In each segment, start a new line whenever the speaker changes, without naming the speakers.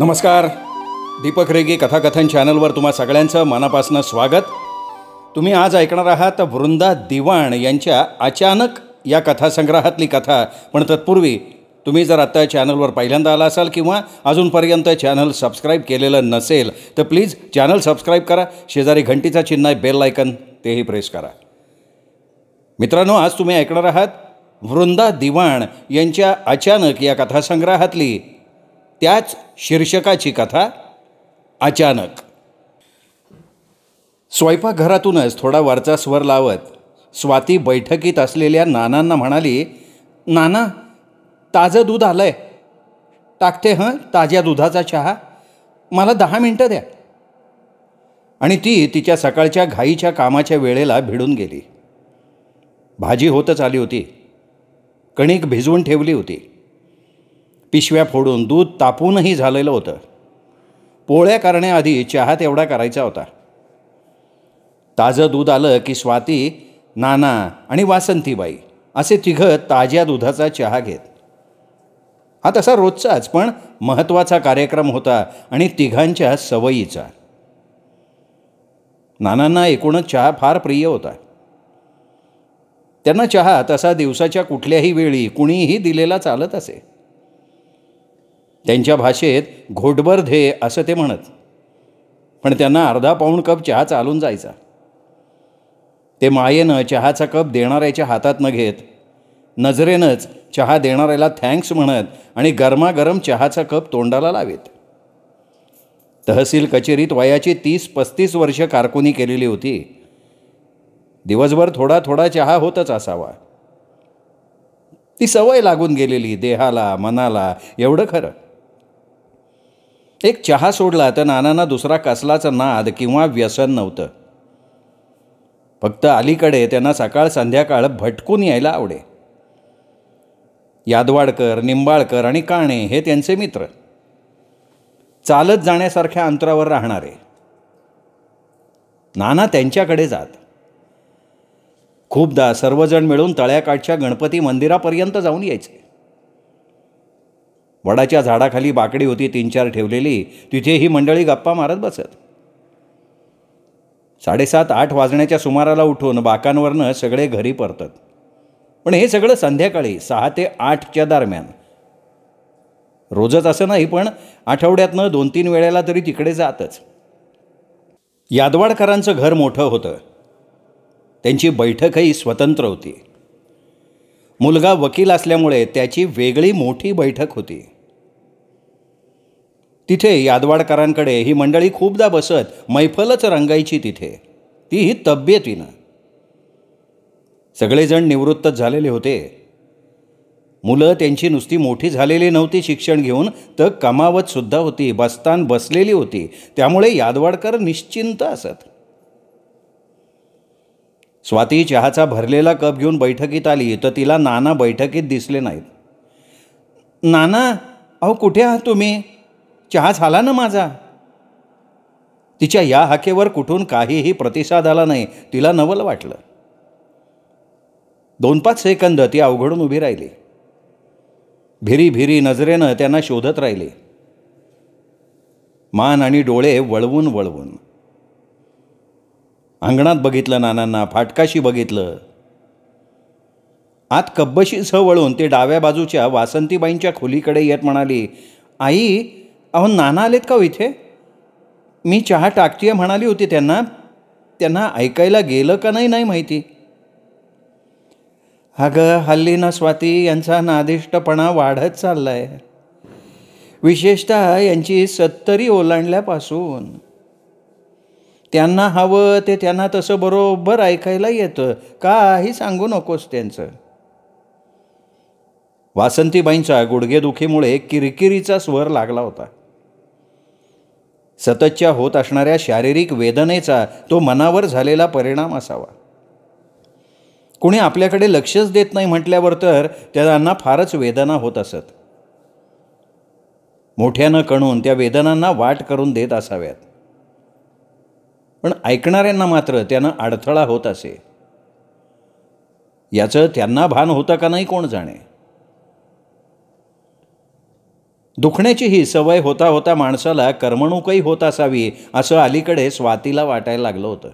नमस्कार. दीपक रेगे कथाकथन चॅनलवर तुम्हा सगळ्यांचं मनापासून स्वागत. तुम्ही आज ऐकणार आहात वृंदा दिवाण यांच्या अचानक या कथासंग्रहातली कथा. पण तत्पूर्वी तुम्ही जर आत्ता चॅनलवर पहिल्यांदा आला असाल किंवा अजूनपर्यंत चॅनल सबस्क्राईब केलेलं नसेल तर प्लीज चॅनल सबस्क्राईब करा. शेजारी घंटीचा चिन्ह आहे, बेल आयकन, तेही प्रेस करा. मित्रांनो, आज तुम्ही ऐकणार आहात वृंदा दिवाण यांच्या अचानक या कथासंग्रहातली त्याच शीर्षकाची कथा अचानक. स्वयंपाकघरातूनच थोडा वरचा स्वर लावत स्वाती बैठकीत असलेल्या नानांना म्हणाली, नाना, ताजं दूध आलंय, टाकते हं ताज्या दुधाचा चहा, मला 10 मिनटं द्या. आणि ती तिच्या सकाळच्या घाईच्या कामाच्या वेळेला भिडून गेली. भाजी होतच आली होती, कणिक भिजवून ठेवली होती, पिशव्या फोडून दूध तापूनही झालेलं होतं. पोळ्या करण्याआधी चहा तेवढा करायचा होता. ताजं दूध आलं की स्वाती, नाना आणि वासंतीबाई असे तिघं ताज्या दुधाचा चहा घेत. हा तसा रोजचाच पण महत्त्वाचा कार्यक्रम होता आणि तिघांच्या सवयीचा. नानांना एकूणच चहा फार प्रिय होता. त्यांना चहा तसा दिवसाच्या कुठल्याही वेळी कुणीही दिलेला चालत असे. त्यांच्या भाषेत घोटभर धे असं ते म्हणत, पण त्यांना अर्धा पाऊण कप चहा चालून जायचा. ते मायेनं चहाचा कप देणाऱ्याच्या हातात न घेत नजरेनंच चहा देणाऱ्याला थँक्स म्हणत आणि गरमागरम चहाचा कप तोंडाला लावेत. तहसील कचेरीत वयाची 30-35 वर्ष कारकुनी केलेली होती. दिवसभर थोडा थोडा चहा होतच असावा. ती सवय लागून गेलेली देहाला मनाला, एवढं खरं. एक चहा सोडला तर नानांना दुसरा कसलाच नाद किंवा व्यसन नव्हतं. फक्त अलीकडे त्यांना सकाळ संध्याकाळ भटकून यायला आवडे. यादवाडकर, निंबाळकर आणि काणे हे त्यांचे मित्र. चालत जाण्यासारख्या अंतरावर राहणारे. नाना त्यांच्याकडे जात. खूपदा सर्वजण मिळून तळ्याकाठच्या गणपती मंदिरापर्यंत जाऊन यायचे. वडाच्या झाडाखाली बाकडी होती 3-4 ठेवलेली, तिथे ही मंडळी गप्पा मारत बसत. 7:30-8 वाजण्याच्या सुमाराला उठून बाकांवरनं सगळे घरी परतत. पण हे सगळं संध्याकाळी 6 ते 8च्या दरम्यान. रोजच असं नाही, पण आठवड्यातनं 2-3 वेळेला तरी तिकडे जातच. यादवाडकरांचं घर मोठं होतं. त्यांची बैठकही स्वतंत्र होती. मुलगा वकील असल्यामुळे त्याची वेगळी मोठी बैठक होती. तिथे यादवाडकरांकडे ही मंडळी खूपदा बसत मैफलच रंगायची तिथे, तीही तब्येतीनं. सगळेजण निवृत्तच झालेले होते. मुलं त्यांची नुसती मोठी झालेली नव्हती शिक्षण घेऊन, तर कमावत सुद्धा होती, बस्तान बसलेली होती. त्यामुळे यादवाडकर निश्चिंत असत. स्वाती चहाचा भरलेला कप घेऊन बैठकीत आली तर तिला नाना बैठकीत दिसले नाहीत. नाना, अहो कुठे आहात तुम्ही? चहा झाला ना माझा. तिच्या या हाकेवर कुठून काहीही प्रतिसाद आला नाही. तिला नवल वाटलं. 2-5 सेकंद ती अवघडून उभी राहिली. भिरी भिरी नजरेनं त्यांना शोधत राहिली, मान आणि डोळे वळवून वळवून. अंगणात बघितलं नानांना, फाटकाशी बघितलं. आत कब्बशीसह वळून ते डाव्या बाजूच्या वासंतीबाईंच्या खोलीकडे येत म्हणाली, आई, अहो नाना आलेत का हो इथे? मी चहा टाकतीये म्हणाली होती त्यांना. त्यांना ऐकायला गेलं का नाही माहिती. अगं, हल्ली ना स्वाती यांचा नादिष्टपणा वाढत चाललाय. विशेषतः यांची 70 ओलांडल्यापासून. त्यांना हवं ते त्यांना तसं बरोबर ऐकायला येतं. काही सांगू नकोस त्यांचं. वासंतीबाईंचा गुडघेदुखीमुळे किरकिरीचा स्वर लागला होता. सततच्या होत असणाऱ्या शारीरिक वेदनेचा तो मनावर झालेला परिणाम असावा. कुणी आपल्याकडे लक्षच देत नाही म्हटल्यावर तर त्यांना फारच वेदना होत असत. मोठ्यानं कणून त्या वेदनांना वाट करून देत असाव्यात. पण ऐकणाऱ्यांना मात्र त्यानं अडथळा होत असे. याचं त्यांना भान होतं का नाही कोण जाणे. दुखण्याची ही सवय होता होता माणसाला करमणूकही होत असावी असं अलीकडे स्वातीला वाटायला लागलं होतं.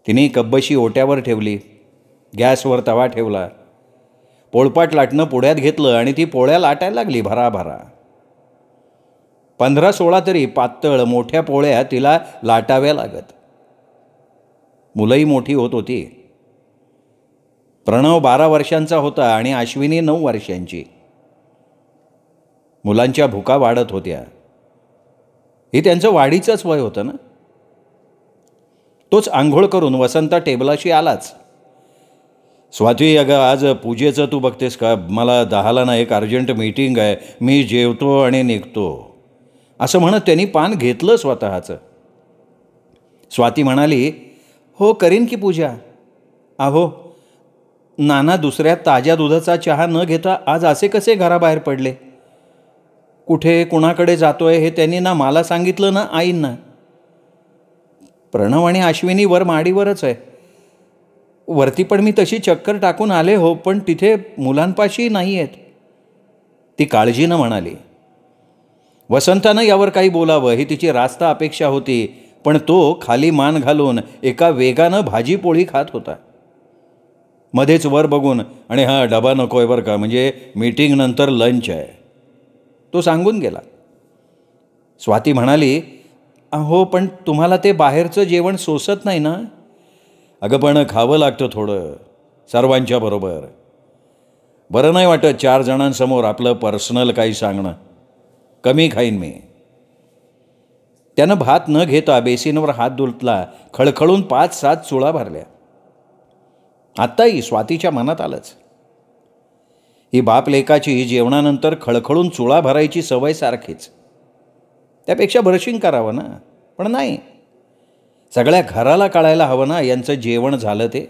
तिने कब्बशी ओट्यावर ठेवली, गॅसवर तवा ठेवला, पोळपाट लाटणं पुढ्यात घेतलं आणि ती पोळ्या लाटायला लागली भराभरा. 15-16 तरी पातळ मोठ्या पोळ्या तिला लाटाव्या लागत. मुलंही मोठी होत होती. प्रणव 12 वर्षांचा होता आणि अश्विनी 9 वर्षांची. मुलांच्या भुका वाढत होत्या. हे त्यांचं वाढीचंच वय होतं ना. तोच आंघोळ करून वसंता टेबलाशी आलाच. स्वाती, अगं आज पूजेचं तू बघतेस का? मला 10ला ना एक अर्जंट मीटिंग आहे, मी जेवतो आणि निघतो, असं म्हणत त्यांनी पान घेतलं स्वतःचं. स्वाती म्हणाली, हो करीन की पूजा. अहो नाना दुसऱ्या ताज्या दुधाचा चहा न घेता आज असे कसे घराबाहेर पडले? कुठे कुणाकडे जातोय हे त्यांनी ना मला सांगितलं ना आईंना. प्रणव आणि अश्विनी वर माडीवरच आहे. वरती पण मी तशी चक्कर टाकून आले हो, पण तिथे मुलांपाशी नाही आहेत, ती काळजीनं म्हणाली. वसंतानं यावर काही बोलावं ही तिची रास्त अपेक्षा होती, पण तो खाली मान घालून एका वेगानं भाजीपोळी खात होता. मध्येच वर बघून, आणि हा डबा नको आहे बरं का, म्हणजे मीटिंग नंतर लंच आहे, तो सांगून गेला. स्वाती म्हणाली, हो पण तुम्हाला ते बाहेरचं जेवण सोसत नाही ना? अगं पण खावं लागतं थोडं, सर्वांच्या बरोबर. बरं नाही वाटत 4 जणांसमोर आपलं पर्सनल काही सांगणं. कमी खाईन मी. त्यानं भात न घेता बेसिनवर हात धुतला. खळखळून 5-7 चुळा भरल्या. आत्ताही स्वातीच्या मनात आलंच, ही बाप लेकाची जेवणानंतर खळखळून चुळा भरायची सवय सारखीच. त्यापेक्षा ब्रशिंग करावं ना, पण नाही. सगळ्या घराला कळायला हवं ना यांचं जेवण झालं ते.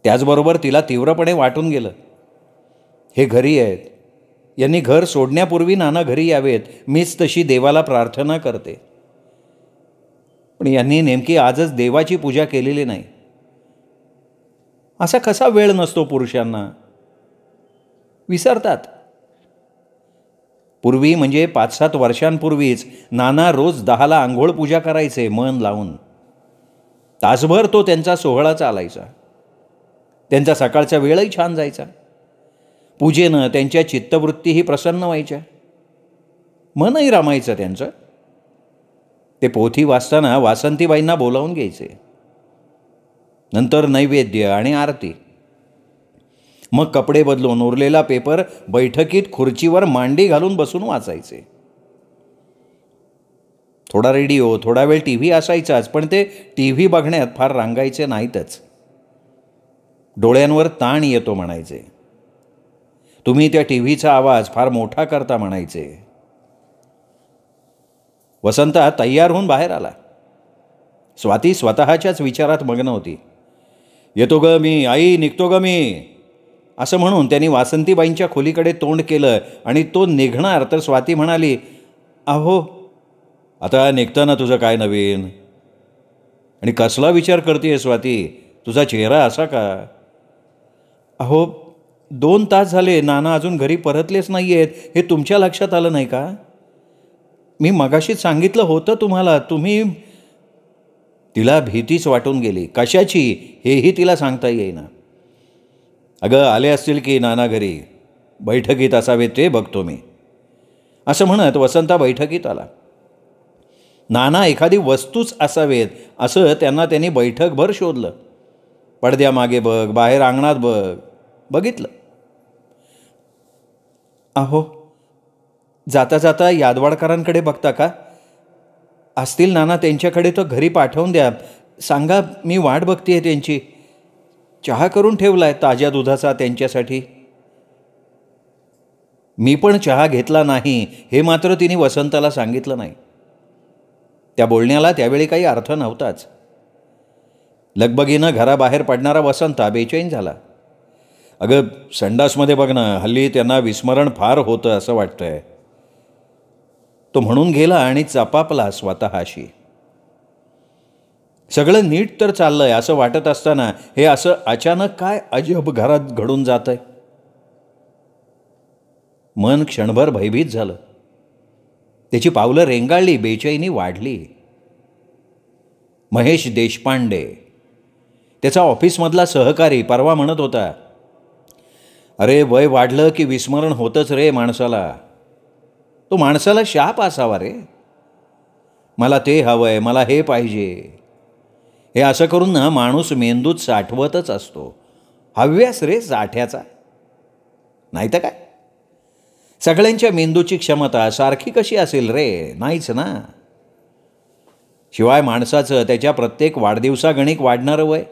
त्याचबरोबर तिला तीव्रपणे वाटून गेलं, हे घरी आहेत, यांनी घर सोडण्यापूर्वी नाना घरी यावेत, मीच तशी देवाला प्रार्थना करते. पण यांनी नेमकी आजच देवाची पूजा केलेली नाही. असा कसा वेळ नसतो पुरुषांना? विसरतात. पूर्वी म्हणजे 5-7 वर्षांपूर्वीच नाना रोज 10ला आंघोळ पूजा करायचे मन लावून. तासभर तो त्यांचा सोहळा चालायचा. त्यांचा सकाळचा वेळही छान जायचा. पूजेनं त्यांच्या चित्तवृत्तीही प्रसन्न व्हायच्या, मनही रमायचं त्यांचं. ते पोथी वाचताना वासंतीबाईंना बोलावून घ्यायचे. नंतर नैवेद्य आणि आरती. मग कपडे बदलून उरलेला पेपर बैठकीत खुर्चीवर मांडी घालून बसून वाचायचे. थोडा रेडिओ, थोडा वेळ टी व्ही असायचाच, पण ते टी व्ही बघण्यात फार रांगायचे नाहीतच. डोळ्यांवर ताण येतो म्हणायचे. तुम्ही त्या टी व्हीचा आवाज फार मोठा करता म्हणायचे. वसंता तयार होऊन बाहेर आला. स्वाती स्वतःच्याच विचारात मग्न होती. येतो ग मी, आई निघतो ग मी, असं म्हणून त्यांनी वासंतीबाईंच्या खोलीकडे तोंड केलं आणि तो निघणार तर स्वाती म्हणाली, अहो आता निघताना तुझं काय नवीन? आणि कसला विचार करतेय स्वाती, तुझा चेहरा असा का? अहो 2 तास झाले नाना अजून घरी परतलेच नाही आहेत, हे तुमच्या लक्षात आलं नाही का? मी मगाशीच सांगितलं होतं तुम्हाला, तुम्ही. तिला भीतीच वाटून गेली. कशाची हेही तिला सांगता येईना. अगं आले असतील की नाना घरी, बैठकीत असावे ते बघतो मी, असं म्हणत वसंता बैठकीत आला. नाना एखादी वस्तूच असावेत असं त्यांनी बैठकभर शोधलं. पडद्यामागे बघ, बाहेर अंगणात बघ, बघितलं. अहो जाता जाता यादवाडकरांकडे बघता का? असतील नाना त्यांच्याकडे, तर घरी पाठवून द्या. सांगा मी वाट बघतेय त्यांची. चहा करून ठेवलाय ताज्या दुधाचा त्यांच्यासाठी. मी पण चहा घेतला नाही हे मात्र तिने वसंताला सांगितलं नाही. त्या बोलण्याला त्यावेळी काही अर्थ नव्हताच. लगबगीनं घराबाहेर पडणारा वसंता बेचैन झाला. अगं संडासमध्ये बघ ना, हल्ली त्यांना विस्मरण फार होतं असं वाटतंय, तो म्हणून गेला आणि चपापला स्वतःशी. सगळं नीट तर चाललंय असं वाटत असताना हे असं अचानक काय अजब घरात घडून जातंय. मन क्षणभर भयभीत झालं. त्याची पावलं रेंगाळली, बेचैनी वाढली. महेश देशपांडे, त्याचा ऑफिसमधला सहकारी, परवा म्हणत होता, अरे वय वाढलं की विस्मरण होतंच रे माणसाला. तो माणसाला शाप असावा रे. मला ते हवंय, मला हे पाहिजे, हे असं करून ना माणूस मेंदूत साठवतच असतो. हव्यास रे साठ्याचा, नाही तर काय. सगळ्यांच्या मेंदूची क्षमता सारखी कशी असेल रे? नाहीच ना. शिवाय माणसाचं त्याच्या प्रत्येक वाढदिवसागणिक वाढणारं वय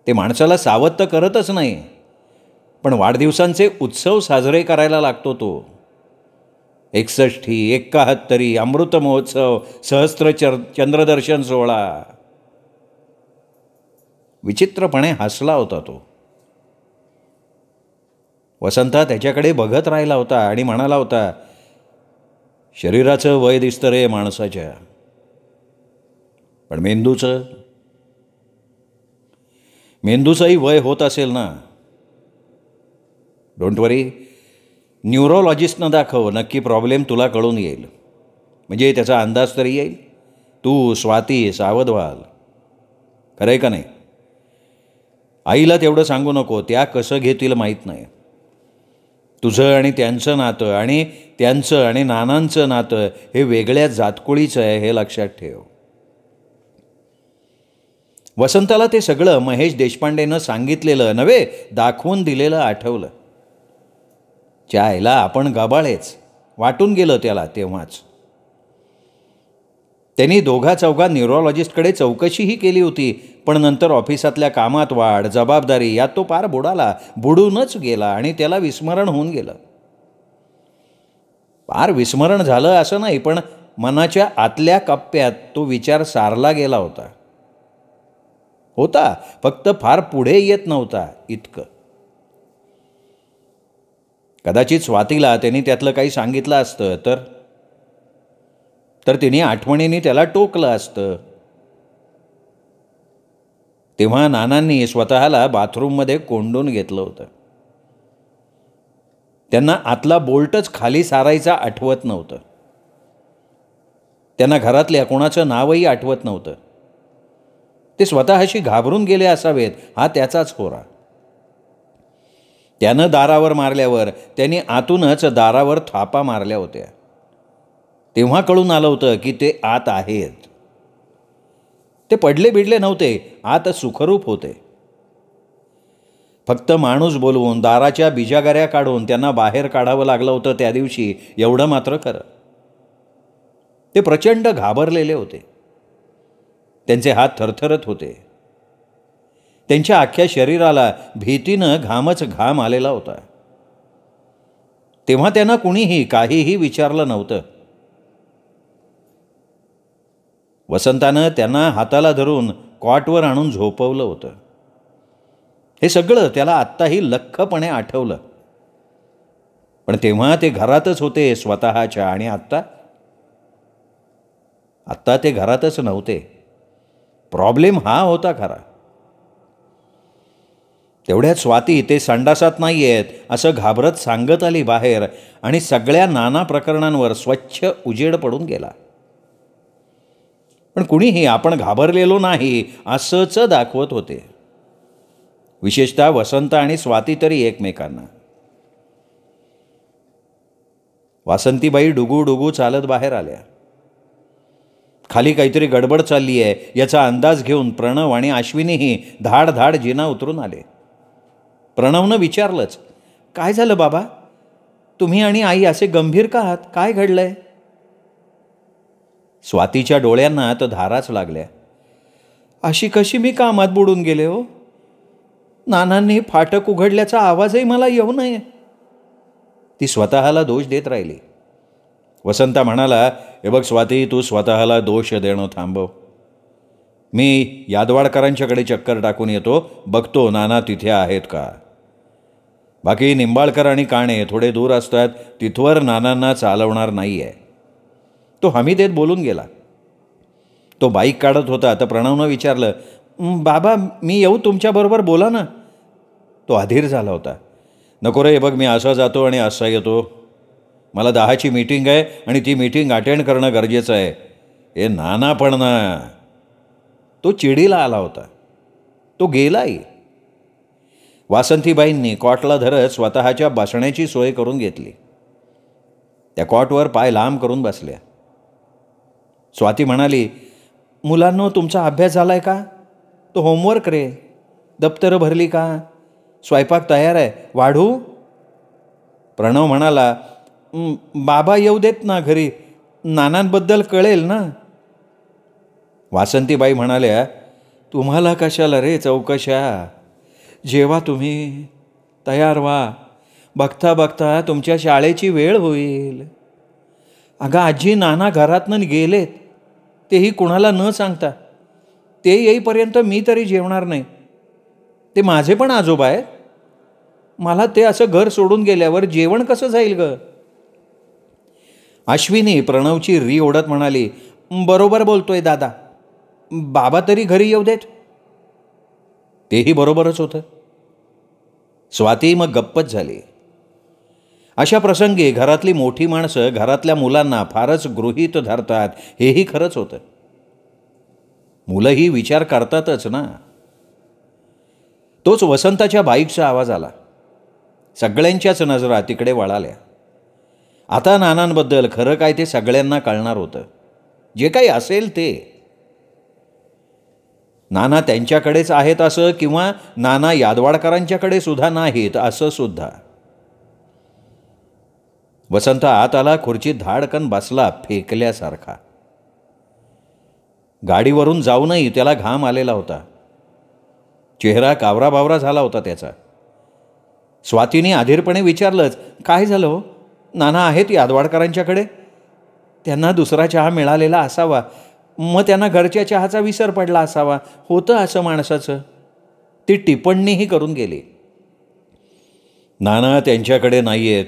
ते माणसाला सावध तर करतच नाही, पण वाढदिवसांचे उत्सव साजरे करायला लागतो तो. 61, 71, अमृत महोत्सव, सहस्त्र चंद्रदर्शन सोहळा. विचित्रपणे हसला होता तो. वसंता त्याच्याकडे बघत राहिला होता आणि म्हणाला होता, शरीराचं वय दिसतं रे माणसाच्या, पण मेंदूचंही वय होत असेल ना. डोंट वरी, न्यूरोलॉजिस्टनं दाखव, नक्की प्रॉब्लेम तुला कळून येईल. म्हणजे त्याचा अंदाज तरी येईल. तू स्वाती सावध व्हाल. खरं आहे का नाही? आईला तेवढं सांगू नको, त्या कसं घेतील माहीत नाही. तुझं आणि त्यांचं नातं आणि त्यांचं आणि नानांचं नातं हे वेगळ्या जातकुळीचं आहे, हे लक्षात ठेव. वसंताला ते सगळं महेश देशपांडेनं सांगितलेलं नव्हे, दाखवून दिलेलं आठवलं. चायला आपण गबाळेच, वाटून गेलं त्याला तेव्हाच. त्यांनी दोघा चौघा न्यूरोलॉजिस्टकडे चौकशीही केली होती, पण नंतर ऑफिसातल्या कामात वाढ, जबाबदारी यात तो पार बुडूनच गेला आणि त्याला विस्मरण होऊन गेलं. पार विस्मरण झालं असं नाही, पण मनाच्या आतल्या कप्प्यात तो विचार सारला गेला होता. फक्त फार पुढे येत नव्हता इतकं. कदाचित स्वातीला त्यांनी त्यातलं काही सांगितलं असतं तर तिने आठवणीने त्याला टोकलं असतं. तेव्हा नानांनी स्वतःला बाथरूममध्ये कोंडून घेतलं होतं. त्यांना आतला बोल्टच खाली सारायचा आठवत नव्हतं. त्यांना घरातल्या कोणाचं नावही आठवत नव्हतं. ते स्वतःशी घाबरून गेले असावेत, हा त्याचाच होरा. त्यानं दारावर मारल्यावर त्यांनी आतूनच दारावर थापा मारल्या होत्या. तेव्हा कळून आलं होतं की ते आत आहेत. ते पडले बिडले नव्हते, आत सुखरूप होते. फक्त माणूस बोलवून दाराच्या बिजागऱ्या काढून त्यांना बाहेर काढावं लागलं होतं त्या दिवशी, एवढं मात्र खरं. ते प्रचंड घाबरलेले होते. त्यांचे हात थरथरत होते. त्यांच्या अख्ख्या शरीराला भीतीनं घामच घाम आलेला होता. तेव्हा त्यांना कुणीही काहीही विचारलं नव्हतं. वसंतानं त्यांना हाताला धरून कॉटवर आणून झोपवलं होतं. हे सगळं त्याला आत्ताही लख्खपणे आठवलं. पण तेव्हा ते घरातच होते स्वतःच्या, आणि आत्ता ते घरातच नव्हते. प्रॉब्लेम हा होता खरा. तेवढ्यात स्वाती ते संडासात नाही आहेत असं घाबरत सांगत आली बाहेर, आणि सगळ्या नाना प्रकरणांवर स्वच्छ उजेड पडून गेला. पण कुणीही आपण घाबरलेलो नाही असंच दाखवत होते. विशेषतः वसंत आणि स्वाती तरी एकमेकांना. वासंतीबाई डुगू डुगू चालत बाहेर आल्या. खाली काहीतरी गडबड चालली आहे याचा अंदाज घेऊन प्रणव आणि अश्विनीही धाड धाड जिना उतरून आले. प्रणवनं विचारलंच, काय झालं बाबा? तुम्ही आणि आई असे गंभीर का आहात? काय घडलंय? स्वातीच्या डोळ्यांना तर धाराच लागल्या. अशी कशी मी कामात बुडून गेले हो? नानांनी फाटक उघडल्याचा आवाजही मला येऊ नये. ती स्वतःला दोष देत राहिली. वसंता म्हणाला, हे बघ स्वाती, तू स्वतःला दोष देणं थांबव. मी यादवाडकरांच्याकडे चक्कर टाकून येतो, बघतो नाना तिथे आहेत का. बाकी निंबाळकर आणि काणे थोडे दूर असतात, तिथवर नानांना चालवणार नाही आहे. तो हमी देत बोलून गेला. तो बाईक काढत होता तर प्रणवनं विचारलं, बाबा मी येऊ तुमच्याबरोबर, बोला ना. तो अधीर झाला होता. नको रे, बघ मी असा जातो आणि असा येतो. मला 10ची मीटिंग आहे आणि ती मीटिंग अटेंड करणं गरजेचं आहे. हे नाना पण ना. तो चिडीला आला होता. तो गेलाही. वासंतीबाईंनी कॉटला धरत स्वतःच्या बसण्याची सोय करून घेतली. त्या कॉटवर पाय लांब करून बसल्या. स्वाती म्हणाली, मुलांनो, तुमचा अभ्यास झाला आहे का? तो होमवर्क रे. दप्तरं भरली का? स्वयंपाक तयार आहे, वाढू? प्रणव म्हणाला, बाबा येऊ देत ना घरी, नानांबद्दल कळेल ना. वासंतीबाई म्हणाल्या, तुम्हाला कशाला रे चौकशा? जेव्हा तुम्ही तयार व्हा. बघता बघता तुमच्या शाळेची वेळ होईल. अगं आजी, नाना घरातनं गेलेत, तेही कुणाला न सांगता. ते येईपर्यंत मी तरी जेवणार नाही. ते माझे पण आजोबा आहेत. मला ते असं घर सोडून गेल्यावर जेवण कसं जाईल ग? अश्विनी प्रणवची री ओढत म्हणाली, बरोबर बोलतोय दादा. बाबा तरी घरी येऊ देत. तेही बरोबरच होतं. स्वाती मग गप्पच झाली. अशा प्रसंगी घरातली मोठी माणसं घरातल्या मुलांना फारच गृहीत धरतात, हेही खरंच होतं. मुलंही विचार करतातच ना. तोच वसंताच्या बाईकचा आवाज आला. सगळ्यांच्याच नजरा तिकडे वळाल्या. आता नानांबद्दल खरं काय ते सगळ्यांना कळणार होतं. जे काही असेल ते. नाना त्यांच्याकडेच आहेत असं, किंवा नाना यादवाडकरांच्याकडे सुद्धा नाहीत असं सुद्धा. वसंत आत आला, खुर्चीत धाडकन बसला फेकल्यासारखा. गाडीवरून जाऊनही त्याला घाम आलेला होता. चेहरा कावराबावरा झाला होता त्याचा. स्वातीने अधीरपणे विचारलंच, काय झालं हो? नाना आहेत यादवाडकरांच्याकडे. त्यांना दुसरा चहा मिळालेला असावा, मग त्यांना घरच्या चहाचा विसर पडला असावा. होतं असं माणसाचं. ती टिप्पणीही करून गेली. नाना त्यांच्याकडे नाही आहेत.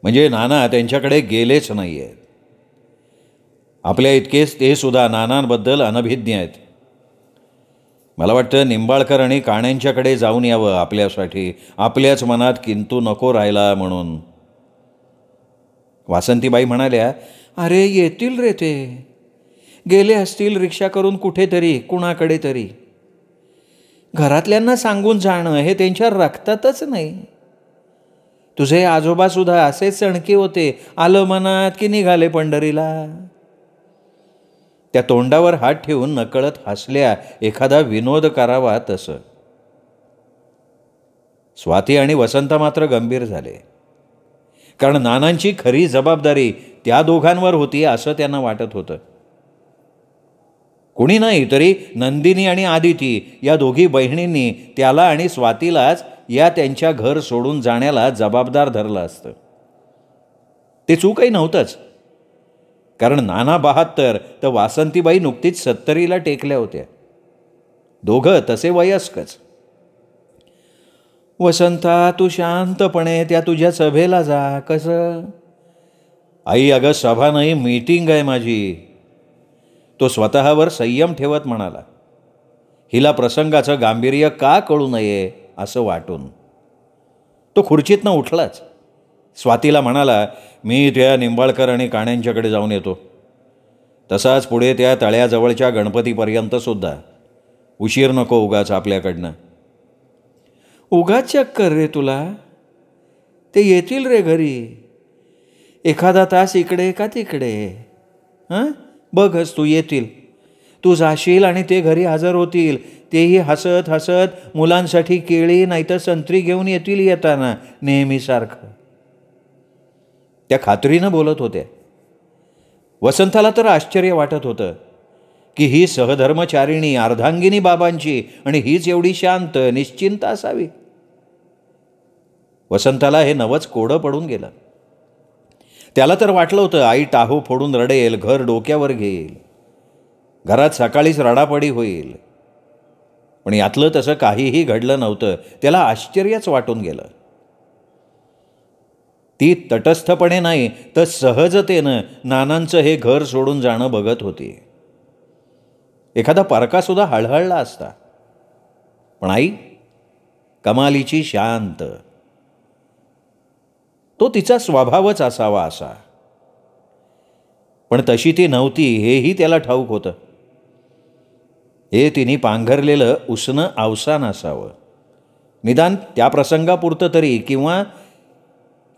म्हणजे नाना त्यांच्याकडे गेलेच नाही आहेत. आपल्या इतकेच ते सुद्धा नानांबद्दल अनभिज्ञ आहेत. मला वाटतं निंबाळकर आणि काण्यांच्याकडे जाऊन यावं आपल्यासाठी. आपल्याच मनात किंतु नको राहिला म्हणून. वासंतीबाई म्हणाल्या, अरे येतील रे ते. गेले असतील रिक्षा करून कुठेतरी, कुणाकडे तरी. घरातल्यांना सांगून जाणं हे त्यांच्या रक्तातच नाही. तुझे आजोबासुद्धा असेच सणके होते. आलं मनात की निघाले पंढरीला. त्या तोंडावर हात ठेवून नकळत हसल्या, एखादा विनोद करावा तसं. स्वाती आणि वसंत मात्र गंभीर झाले. कारण नानांची खरी जबाबदारी त्या दोघांवर होती असं त्यांना वाटत होतं. कुणी नाही तरी नंदिनी आणि आदिती या दोघी बहिणींनी त्याला आणि स्वातीलाच या त्यांच्या घर सोडून जाण्याला जबाबदार धरलं असतं. ते चूकही नव्हतंच. कारण नाना 72 तर वासंतीबाई नुकतीच 70ला टेकल्या होत्या. दोघं तसे वयस्कच. वसंता, तू शांतपणे त्या तुझ्या सभेला जा. कसं? आई, अगं सभा नाही, मीटिंग आहे माझी. तो स्वतःवर संयम ठेवत म्हणाला. हिला प्रसंगाचं गांभीर्य का कळू नये असं वाटून. तो खुर्चीतनं उठलाच. स्वातीला म्हणाला, मी त्या निंबाळकर आणि काण्यांच्याकडे जाऊन येतो. तसाच पुढे त्या तळ्याजवळच्या गणपतीपर्यंत सुद्धा. उशीर नको उगाच आपल्याकडनं. उगाच चक्कर रे तुला. ते येतील रे घरी. एखादा तास इकडे का तिकडे. हां, बघच तू येतील. तू जाशील आणि ते घरी हजर होतील. तेही हसत हसत मुलांसाठी केळी नाहीतर संत्री घेऊन येतील येताना नेहमीसारखं. त्या खात्रीनं बोलत होत्या. वसंताला तर आश्चर्य वाटत होतं की ही सहधर्मचारिणी अर्धांगिनी बाबांची आणि हीच एवढी शांत निश्चिंत असावी. वसंताला हे नवच कोडं पडून गेलं. त्याला तर वाटलं होतं आई टाहू फोडून रडेल, घर डोक्यावर घेईल, घरात सकाळीच रडापडी होईल. पण यातलं तसं काहीही घडलं नव्हतं. त्याला आश्चर्यच वाटून गेलं. ती तटस्थपणे नाही तर सहजतेनं नानांचं हे घर सोडून जाणं बघत होती. एखादा परकासुद्धा हळहळला असता. पण आई कमालीची शांत. तो तिचा स्वभावच असावा असा. पण तशी ती नव्हती हेही त्याला ठाऊक होतं. हे तिने पांघरलेलं उसनं अवसान असावं, निदान त्या प्रसंगापुरतं तरी,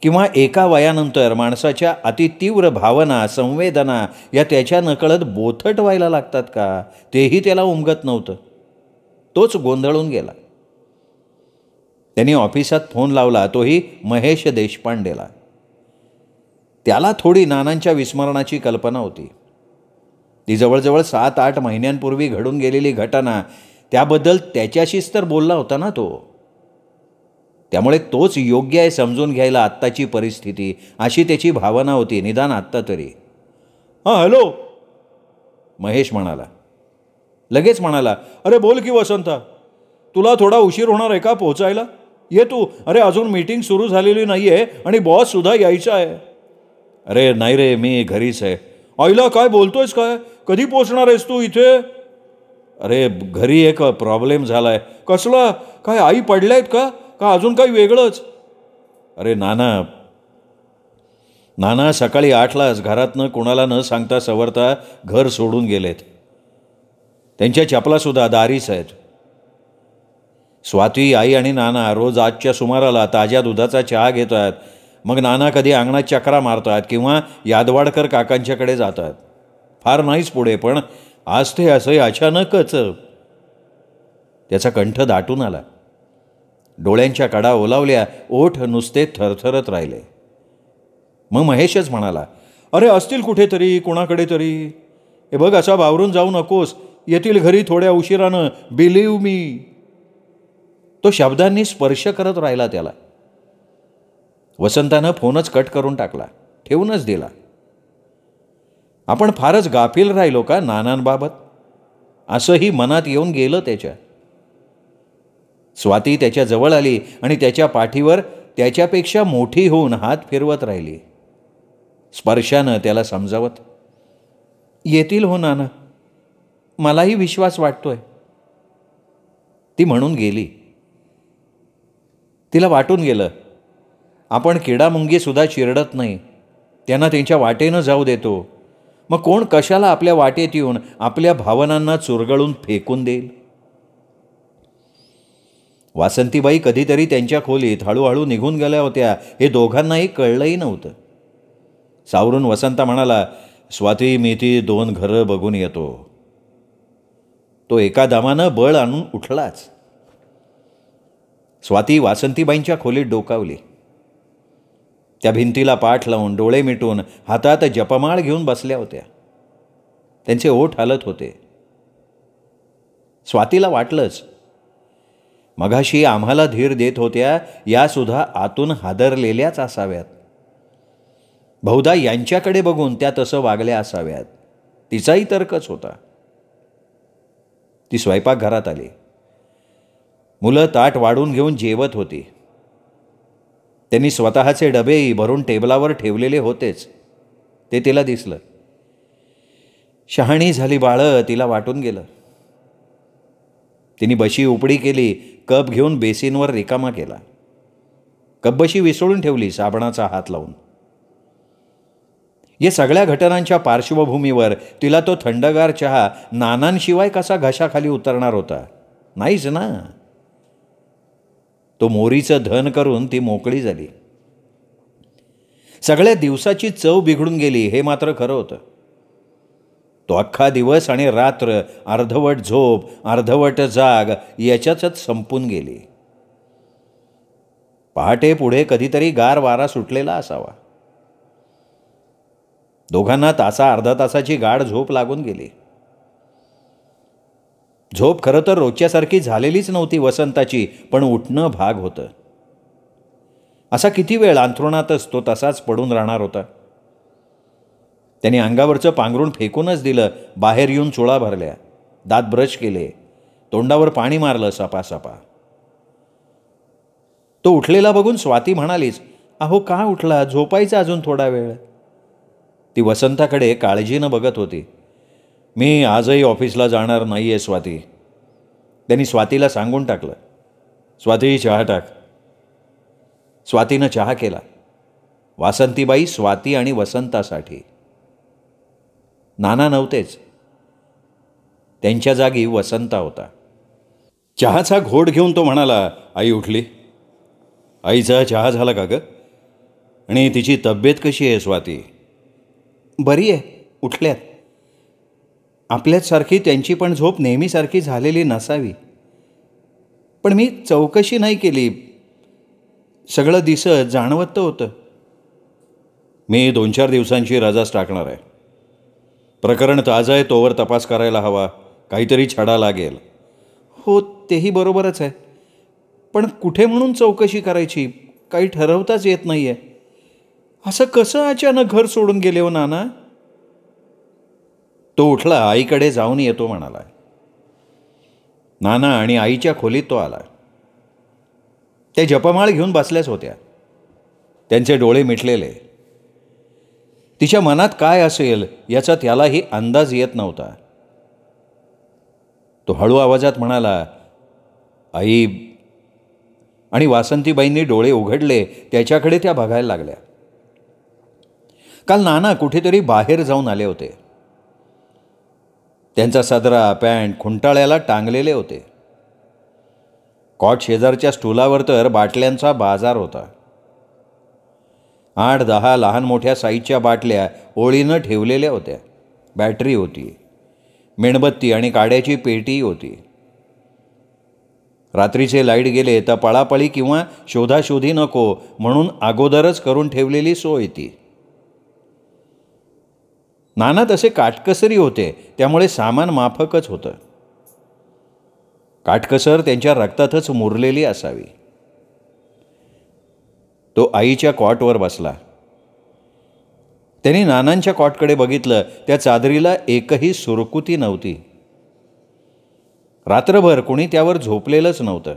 किंवा एका वयानंतर माणसाच्या अतितीव्र भावना संवेदना या त्याच्या नकळत बोथट व्हायला लागतात का, तेही त्याला उमगत नव्हतं. तोच गोंधळून गेला. त्यांनी ऑफिसात फोन लावला, तोही महेश देशपांडेला. त्याला थोडी नानांच्या विस्मरणाची कल्पना होती. ती जवळजवळ 7-8 महिन्यांपूर्वी घडून गेलेली घटना, त्याबद्दल त्याच्याशीच तर बोलला होता ना तो. त्यामुळे तोच योग्य आहे समजून घ्यायला आत्ताची परिस्थिती, अशी त्याची भावना होती, निदान आत्ता तरी. हां हॅलो, महेश म्हणाला. लगेच म्हणाला, अरे बोल की वसंता, तुला थोडा उशीर होणार आहे का पोहोचायला? ये तू. अरे अजून मीटिंग सुरू झालेली नाही आहे आणि बॉससुद्धा यायचा आहे. अरे नाही रे, मी घरीच आहे. आईला काय बोलतोयस काय? कधी पोचणार आहेस तू इथे? अरे घरी एक प्रॉब्लेम झाला आहे. कसला? काय आई पडल्या आहेत का अजून काही वेगळंच? अरे नाना सकाळी 8लाच घरातनं कुणाला न सांगता सवरता घर सोडून गेलेत. त्यांच्या चपलासुद्धा दारीच आहेत. स्वाती, आई आणि नाना रोज आजच्या सुमाराला ताज्या दुधाचा चहा घेतात. मग नाना कधी अंगणात चक्रा मारतात किंवा यादवाडकर काकांच्याकडे जातात. फार नाहीच पुढे, पण आज ते असे अचानकच. त्याचा कंठ दाटून आला. डोळ्यांच्या कडा ओलावल्या, ओठ नुसते थरथरत राहिले. मग महेशच म्हणाला, अरे असतील कुठेतरी, कुणाकडे तरी. हे बघ, असा बावरून जाऊ नकोस. येतील घरी थोड्या उशिरानं, बिलीव्ह मी. तो शब्दांनी स्पर्श करत राहिला त्याला. वसंतानं फोनच कट करून टाकला, ठेवूनच दिला. आपण फारच गाफील राहिलो का नानांबाबत, असंही मनात येऊन गेलं त्याच्या. स्वाती त्याच्या जवळ आली आणि त्याच्या पाठीवर त्याच्यापेक्षा मोठी होऊन हात फिरवत राहिली, स्पर्शानं त्याला समजावत. येतील हो नाना, मलाही विश्वास वाटतोय, ती म्हणून गेली. तिला वाटून गेलं, आपण किडामुंगीसुद्धा चिरडत नाही, त्यांना त्यांच्या वाटेनं जाऊ देतो. मग कोण कशाला आपल्या वाटेत येऊन आपल्या भावनांना चुरगळून फेकून देईल? वासंतीबाई कधीतरी त्यांच्या खोलीत हळूहळू निघून गेल्या होत्या, हे दोघांनाही कळलंही नव्हतं. सावरून वसंता म्हणाला, स्वाती, मी ती 2 घरं बघून येतो. तो एका दमानं बळ आणून उठलाच. स्वाती वासंतीबाईंच्या खोलीत डोकावली. त्या भिंतीला पाठ लावून, डोळे मिटून, हातात जपमाळ घेऊन बसल्या होत्या. त्यांचे ओठ हलत होते. स्वातीला वाटलंच, मघाशी आम्हाला धीर देत होत्या यासुद्धा आतून हादरलेल्याच असाव्यात. बहुधा यांच्याकडे बघून त्या तसं वागल्या असाव्यात. तिचाही तर्कच होता. ती स्वयंपाकघरात आली. मुलं ताट वाढून घेऊन जेवत होती. त्यांनी स्वतःचे डबेही भरून टेबलावर ठेवलेले होतेच, ते तिला दिसलं. शहाणी झाली बाळं, तिला वाटून गेलं. तिने बशी उपडी केली, कप घेऊन बेसिनवर रिकामा केला. कपबशी विसळून ठेवली साबणाचा हात लावून. या सगळ्या घटनांच्या पार्श्वभूमीवर तिला तो थंडगार चहा नानांशिवाय कसा घशाखाली उतरणार होता? नाहीच ना. तो मोरीचं धन करून ती मोकळी झाली. सगळ्या दिवसाची चव बिघडून गेली, हे मात्र खरं होतं. तो अख्खा दिवस आणि रात्र अर्धवट झोप अर्धवट जाग याच्यातच संपून गेली. पहाटे पुढे कधीतरी गार वारा सुटलेला असावा. दोघांना अर्धा तासाची गाढ झोप लागून गेली. झोप खरं तर रोजच्यासारखी झालेलीच नव्हती वसंताची, पण उठणं भाग होतं. असा किती वेळ अंथरुणातच तो तसाच पडून राहणार होता. त्याने अंगावरचं पांघरूण फेकूनच दिलं. बाहेर येऊन चुळा भरल्या, दात ब्रश केले, तोंडावर पाणी मारलं सपासपा. तो उठलेला बघून स्वाती म्हणालीच, अहो का उठला? झोपायचा अजून थोडा वेळ. ती वसंताकडे काळजीनं बघत होती. मी आजही ऑफिसला जाणार नाही आहे स्वाती, त्यांनी स्वातीला सांगून टाकलं. स्वाती, चहा टाक. स्वातीनं चहा केला. वासंतीबाई स्वाती आणि वसंतासाठी. नाना नव्हतेच. त्यांच्या जागी वसंता होता. चहाचा घोट घेऊन तो म्हणाला, आई उठली? आईचा चहा झाला का गं? आणि तिची तब्येत कशी आहे स्वाती? बरी आहे, उठल्यात. आपल्याचसारखी त्यांची पण झोप नेहमीसारखी झालेली नसावी. पण मी चौकशी नाही केली. सगळं दिसत जाणवत तर होतं. मी 2-4 दिवसांची रजाच टाकणार आहे. प्रकरण ताजं आहे तोवर तपास करायला हवा. काहीतरी छडा लागेल. हो, तेही बरोबरच आहे. पण कुठे म्हणून चौकशी करायची काही ठरवताच येत नाही आहे. असं कसं अचानक घर सोडून गेले हो नाना? तो उठला. आईकडे जाऊन येतो म्हणाला. नाना आणि आईच्या खोलीत तो आला. ते जपमाळ घेऊन बसल्याच होत्या. त्यांचे डोळे मिटलेले. तिच्या मनात काय असेल याचा त्यालाही अंदाज येत नव्हता. तो हळू आवाजात म्हणाला, आई. आणि वासंतीबाईंनी डोळे उघडले. त्याच्याकडे त्या बघायला लागल्या. काल नाना कुठेतरी बाहेर जाऊन आले होते. त्यांचा सदरा पॅन्ट खुंटाळ्याला टांगलेले होते. कॉट शेजारच्या स्टूलावर तर बाटल्यांचा बाजार होता. 8-10 लहान मोठ्या साईजच्या बाटल्या ओळीनं ठेवलेल्या होत्या. बॅटरी होती, मेणबत्ती आणि काड्याची पेटी होती. रात्रीचे लाईट गेले तर पळापळी किंवा शोधाशोधी नको म्हणून अगोदरच करून ठेवलेली सोय ती. नाना तसे काटकसरी होते, त्यामुळे सामान माफकच होतं. काटकसर त्यांच्या रक्तातच मुरलेली असावी. तो आईच्या कॉटवर बसला. त्यांनी नानांच्या कॉटकडे बघितलं. त्या चादरीला एकही सुरकुती नव्हती. रात्रभर कोणी त्यावर झोपलेलंच नव्हतं.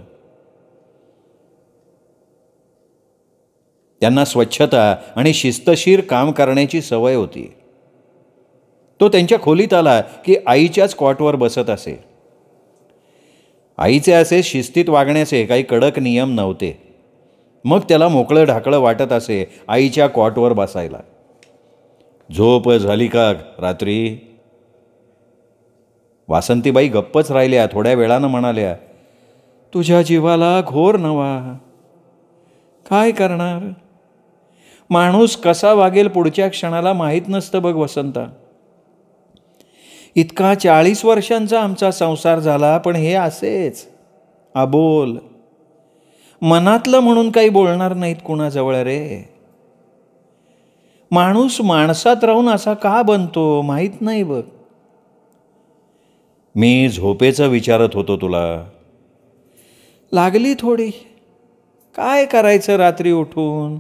त्यांना स्वच्छता आणि शिस्तशीर काम करण्याची सवय होती. तो त्यांच्या खोलीत आला की आईच्याच कॉटवर बसत असे. आईचे असे शिस्तीत वागण्याचे काही कडक नियम नव्हते. मग त्याला मोकळं ढाकळं वाटत असे आईच्या कॉटवर बसायला. झोप झाली का रात्री? वासंतीबाई गप्पच राहिल्या. थोड्या वेळानं म्हणाल्या, तुझ्या जीवाला घोर नवा. काय करणार? माणूस कसा वागेल पुढच्या क्षणाला माहीत नसतं बघ वसंता. इतका 40 वर्षांचा आमचा संसार झाला, पण हे असेच अबोल. मनातलं म्हणून काही बोलणार नाहीत कुणाजवळ रे. माणूस माणसात राहून असा का बनतो माहीत नाही बघ. मी झोपेचं विचारत होतो तुला. लागली थोडी. काय करायचं रात्री उठून?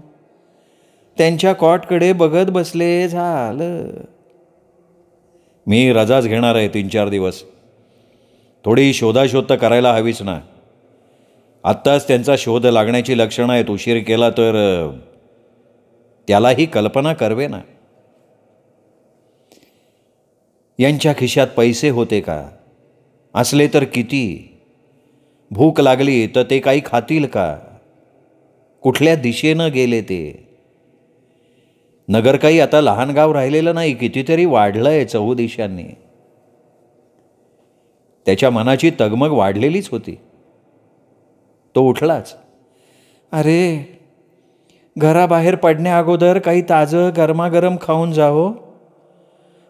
त्यांच्या कॉटकडे बघत बसले, झालं. मी रजाच घेणार आहे 3-4 दिवस. थोडी शोधाशोध तर करायला हवीच ना. आत्ताच त्यांचा शोध लागण्याची लक्षणं आहेत. उशीर केला तर त्यालाही कल्पना करवे ना. यांच्या खिशात पैसे होते का? असले तर किती? भूक लागली तर ते काही खातील का? कुठल्या दिशेनं गेले ते? नगर काही आता लहान गाव राहिलेलं नाही, कितीतरी वाढलंय 4 दिशांनी. त्याच्या मनाची तगमग वाढलेलीच होती. तो उठलाच. अरे, घराबाहेर पडण्या अगोदर काही ताजं गरमागरम खाऊन जावं.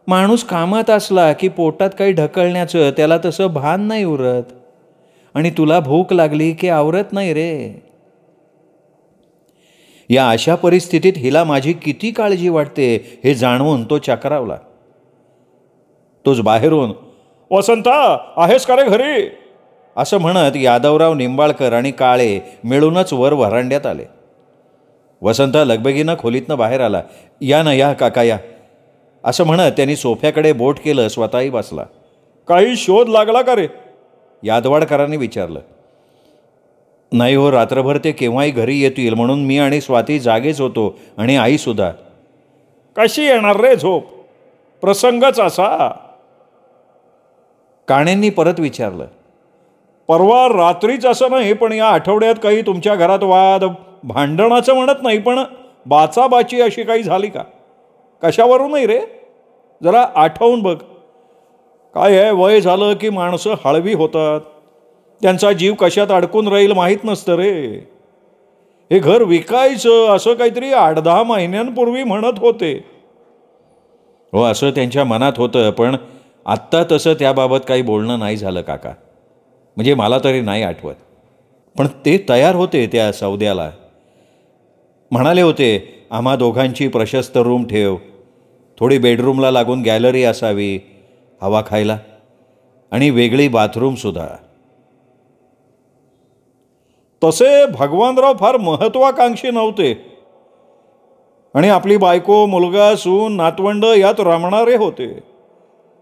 माणूस कामात असला की पोटात काही ढकलण्याचं त्याला तसं भान नाही उरत. आणि तुला भूक लागली की आवरत नाही रे. या अशा परिस्थितीत हिला माझी किती काळजी वाटते हे जाणवून तो चक्रावला. तोच बाहेरून, वसंता आहेस का रे घरी? असं म्हणत यादवराव निंबाळकर आणि काळे मिळूनच वर व्हरांड्यात आले. वसंता लगबगीनं खोलीतनं बाहेर आला. या ना, या काका या. असं म्हणत त्यांनी सोफ्याकडे बोट केलं. स्वतःही बसला. काही शोध लागला का रे? यादवाडकरांनी विचारलं. नाही हो, रात्रभर ते केव्हाही घरी येतील म्हणून मी आणि स्वाती जागेच होतो आणि आईसुद्धा. कशी येणार रे झोप? प्रसंगच असा. काणेंनी परत विचारलं. परवा रात्रीच असं नाही, पण या आठवड्यात काही तुमच्या घरात वाद, भांडणाचं म्हणत नाही, पण बाचाबाची अशी काही झाली का? कशावरूनही रे, जरा आठवून बघ. काय आहे, वय झालं की माणसं हळवी होतात. त्यांचा जीव कशात अडकून राहील माहीत नसतं रे. हे घर विकायचं असं काहीतरी 8-10 महिन्यांपूर्वी म्हणत होते. हो, असं त्यांच्या मनात होतं, पण आत्ता तसं त्याबाबत काही बोलणं नाही झालं काका. म्हणजे मला तरी नाही आठवत. पण ते तयार होते त्या सौद्याला. म्हणाले होते, आम्हा दोघांची प्रशस्त रूम ठेव, थोडी बेडरूमला लागून गॅलरी असावी हवा खायला, आणि वेगळी बाथरूमसुद्धा. तसे भगवानराव फार महत्वाकांक्षी नव्हते, आणि आपली बायको, मुलगा, सून, नातवंड यात रमणारे होते.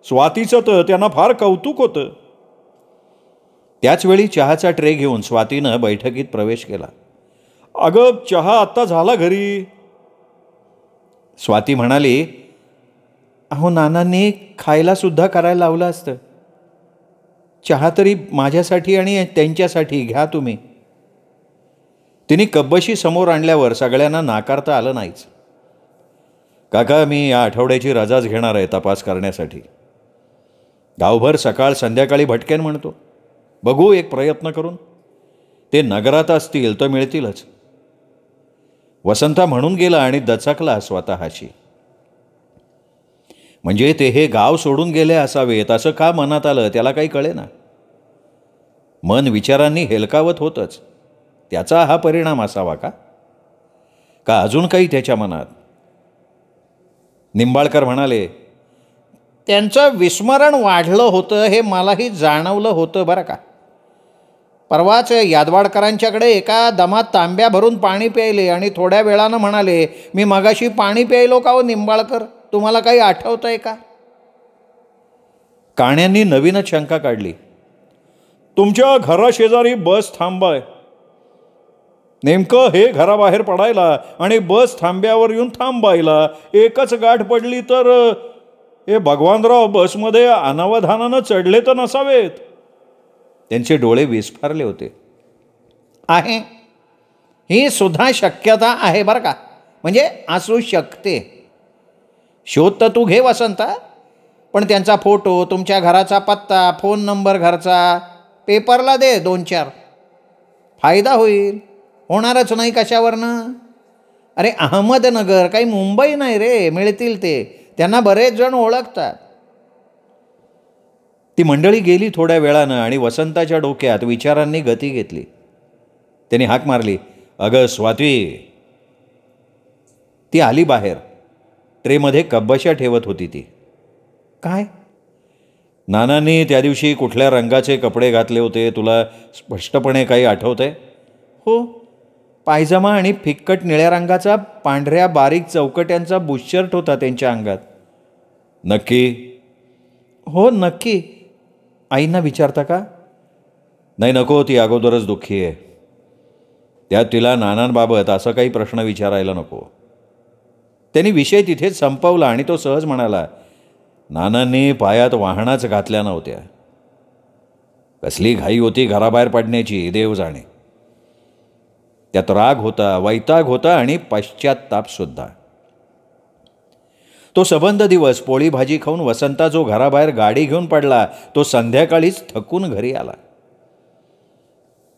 स्वातीचं तर त्यांना फार कौतुक होतं. त्याचवेळी चहाचा ट्रे घेऊन स्वातीनं बैठकीत प्रवेश केला. अगं, चहा आत्ता झाला घरी. स्वाती म्हणाली, अहो नानांनी खायला सुद्धा करायला लावलं असतं. चहा तरी माझ्यासाठी आणि त्यांच्यासाठी घ्या तुम्ही. तिने कब्बशी समोर आणल्यावर सगळ्यांना नाकारता आलं नाहीच. काका, मी या आठवड्याची रजाच घेणार आहे तपास करण्यासाठी. गावभर सकाळ संध्याकाळी भटकेन म्हणतो. बघू एक प्रयत्न करून. ते नगरात असतील तर मिळतीलच. वसंता म्हणून गेला आणि दचकला स्वतःशी. म्हणजे ते हे गाव सोडून गेले असावेत असं का मनात आलं त्याला काही कळेना. मन विचारांनी हेलकावत होतंच. त्याचा हा परिणाम असावा का अजून काही त्याच्या मनात? निंबाळकर म्हणाले, त्यांचं विस्मरण वाढलं होतं हे मलाही जाणवलं होतं बरं का. परवाच यादवाडकरांच्याकडे एका दमात तांब्या भरून पाणी प्यायले आणि थोड्या वेळानं म्हणाले, मी मगाशी पाणी प्यायलो का हो निंबाळकर, तुम्हाला काही आठवतंय का? काण्यांनी नवीनच शंका काढली. तुमच्या घराशेजारी बस थांबाय. नेमकं हे घराबाहेर पडायला आणि बस थांब्यावर येऊन थांबायला एकच गाठ पडली तर हे भगवानराव बसमध्ये अनावधानानं चढले तर नसावेत. त्यांचे डोळे विस्फारले होते. आहे, ही सुद्धा शक्यता आहे बरं का. म्हणजे असू शकते. शोध तर तू घे वसंता, पण त्यांचा फोटो, तुमच्या घराचा पत्ता, फोन नंबर घरचा पेपरला दे 2-4. फायदा होईल. होणारच नाही कशावरनं? अरे अहमदनगर काही मुंबई नाही रे. मिळतील ते. त्यांना बरेच जण ओळखतात. ती मंडळी गेली थोड्या वेळानं आणि वसंताच्या डोक्यात विचारांनी गती घेतली. त्याने हाक मारली, अगं स्वाती. ती आली बाहेर. ट्रेमध्ये कब्बशा ठेवत होती ती. काय? नानांनी त्या दिवशी कुठल्या रंगाचे कपडे घातले होते तुला स्पष्टपणे काही आठवतंय? हो, पायजमा आणि फिक्कट निळ्या रंगाचा पांढऱ्या बारीक चौकट्यांचा बुशर्ट होता त्यांच्या अंगात. नक्की? हो नक्की. आईंना विचारता का? नाही नको, ती अगोदरच दुःखी आहे. त्यात तिला नानांबाबत असं काही प्रश्न विचारायला नको. त्यांनी विषय तिथेच संपवला आणि तो सहज म्हणाला, नानांनी पायात वाहनाच घातल्या नव्हत्या. कसली घाई होती घराबाहेर पडण्याची देव जाणे. त्यात राग होता, वैताग होता आणि पश्चात्तापसुद्धा. तो सबंध दिवस पोळी भाजी खाऊन वसंता जो घराबाहेर गाडी घेऊन पडला तो संध्याकाळीच थकून घरी आला.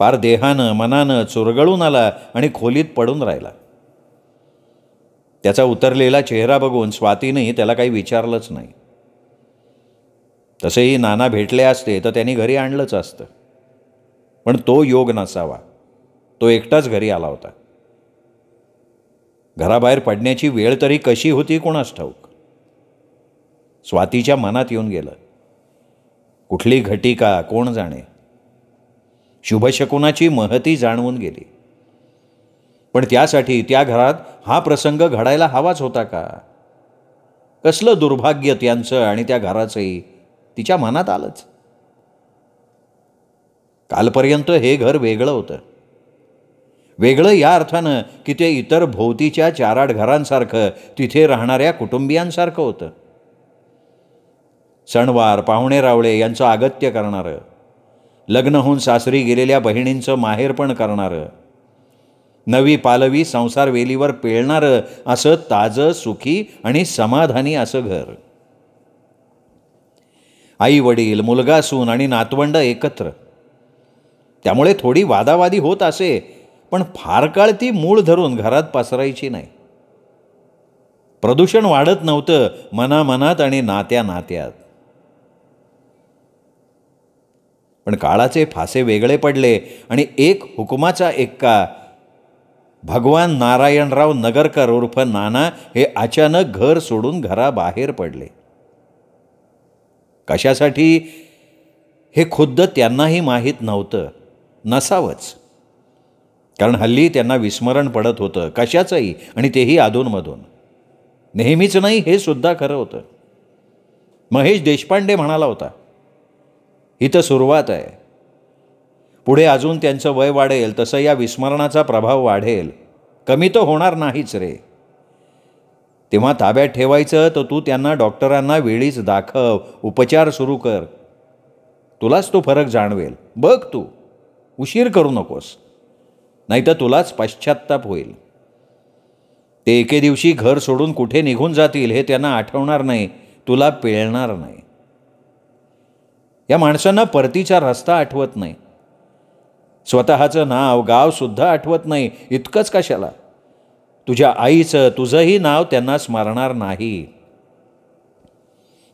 पार देहानं मनानं चुरगळून आला आणि खोलीत पडून राहिला. त्याचा उतरलेला चेहरा बघून स्वातीनेही त्याला काही विचारलंच नाही. तसेही नाना भेटले असते तर त्यांनी घरी आणलंच असतं. पण तो योग नसावा. तो एकटाच घरी आला होता. घराबाहेर पडण्याची वेळ तरी कशी होती कोणास ठाऊक. स्वातीच्या मनात येऊन गेलं. कुठली घटिका कोण जाणे. शुभशकुनाची महती जाणवून गेली. पण त्यासाठी त्या घरात हा प्रसंग घडायला हवाच होता का? कसलं दुर्भाग्य त्यांचं आणि त्या घराचंही तिच्या मनात आलंच. कालपर्यंत हे घर वेगळं होतं. वेगळं या अर्थानं की ते इतर भोवतीच्या 4-8 घरांसारखं तिथे राहणाऱ्या कुटुंबियांसारखं होतं. सणवार पाहुणे रावळे यांचं आगत्य करणारं, लग्न होऊन सासरी गेलेल्या बहिणींचं माहेरपण करणारं, नवी पालवी संसार वेलीवर पेळणारं असं ताजं, सुखी आणि समाधानी असं घर. आई वडील, मुलगा सून आणि नातवंड एकत्र. त्यामुळे थोडी वादावादी होत असे, पण फार काळ ती मूळ धरून घरात पसरायची नाही. प्रदूषण वाढत नव्हतं मनामनात आणि नात्या नात्यात. पण काळाचे फासे वेगळे पडले आणि एक हुकुमाचा एक्का भगवान नारायणराव नगरकर उर्फ नाना हे अचानक घर सोडून घराबाहेर पडले. कशासाठी हे खुद्द त्यांनाही माहीत नव्हतं, नसावंच. कारण हल्ली त्यांना विस्मरण पडत होतं कशाचंही, आणि तेही अधूनमधून. नेहमीच नाही हे सुद्धा खरं होतं. महेश देशपांडे म्हणाला होता, ही तर सुरुवात आहे. पुढे अजून त्यांचं वय वाढेल तसं या विस्मरणाचा प्रभाव वाढेल, कमी तर होणार नाहीच रे. तेव्हा ताब्यात ठेवायचं तर तू त्यांना डॉक्टरांना वेळीच दाखव, उपचार सुरू कर. तुलाच तो फरक जाणवेल. बघ तू, उशीर करू नकोस, नाहीतर तुलाच पश्चात्ताप होईल. ते एके दिवशी घर सोडून कुठे निघून जातील हे त्यांना आठवणार नाही, तुला पेळणार नाही. या माणसांना परतीचा रस्ता आठवत नाही, स्वतःचं नाव गावसुद्धा आठवत नाही. इतकंच कशाला, तुझ्या आईचं तुझंही नाव त्यांना स्मरणार नाही.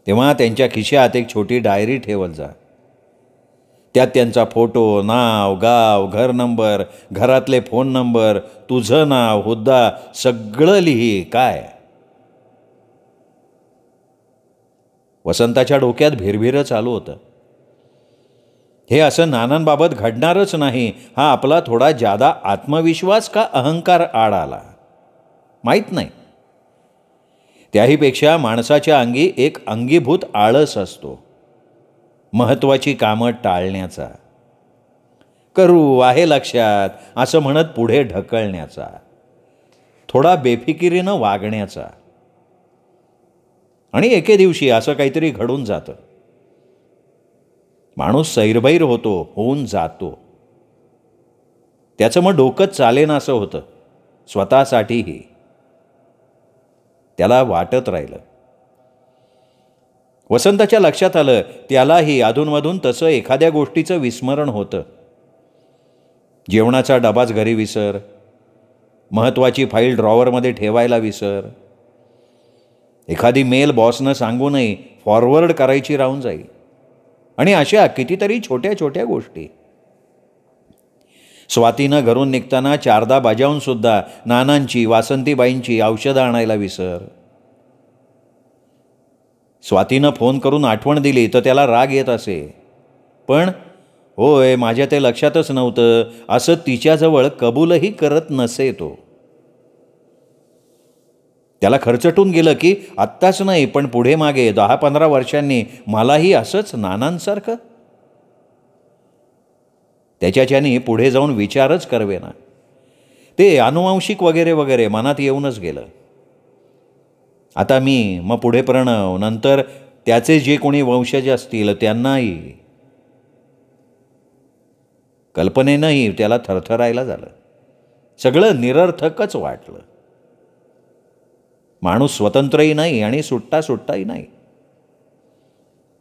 तेव्हा त्यांच्या खिशात एक छोटी डायरी ठेवत जा. त्यात त्यांचा फोटो, नाव, गाव, घर नंबर, घरातले फोन नंबर, तुझं नाव, हुद्दा सगळं लिही. काय वसंताच्या डोक्यात भिरभिरं चालू होतं. हे असं नानांबाबत घडणारच नाही, हा आपला थोडा जादा आत्मविश्वास का अहंकार आड आला माहीत नाही. त्याहीपेक्षा माणसाच्या अंगी एक अंगीभूत आळस असतो, महत्त्वाची कामं टाळण्याचा, करू आहे लक्षात असं म्हणत पुढे ढकलण्याचा, थोडा बेफिकिरीनं वागण्याचा. आणि एके दिवशी असं काहीतरी घडून जातं. माणूस सैरभैर होऊन जातो. त्याचं मग डोकंच चालेनासं होतं स्वतःसाठीही. त्याला वाटत राहिलं. वसंताच्या लक्षात आलं त्यालाही अधूनमधून तसं एखाद्या गोष्टीचं विस्मरण होतं. जेवणाचा डबाच घरी विसर, महत्त्वाची फाईल ड्रॉवरमध्ये ठेवायला विसर, एखादी मेल बॉसनं सांगूनही फॉरवर्ड करायची राहून जाईल, आणि अशा कितीतरी छोट्या छोट्या गोष्टी. स्वातीनं घरून निघताना 4दा बजावून सुद्धा नानांची, वासंतीबाईंची औषधं आणायला विसर. स्वातीनं फोन करून आठवण दिली तर त्याला राग येत असे, पण होय माझ्या ते लक्षातच नव्हतं असं तिच्याजवळ कबूलही करत नसे तो. त्याला खर्चटून गेलं की आत्ताच नाही पण पुढे मागे 10-15 वर्षांनी मलाही असंच नानांसारखं. त्याच्याच्यानी पुढे जाऊन विचारच करवेना. ते अनुवांशिक वगैरे वगैरे मनात येऊनच गेलं. आता मी, मग पुढे प्रणव, नंतर त्याचे जे कोणी वंशज असतील त्यांनाही. कल्पनेनंही त्याला थरथरायला झालं. सगळं निरर्थकच वाटलं. माणूस स्वतंत्रही नाही आणि सुट्टाही नाही.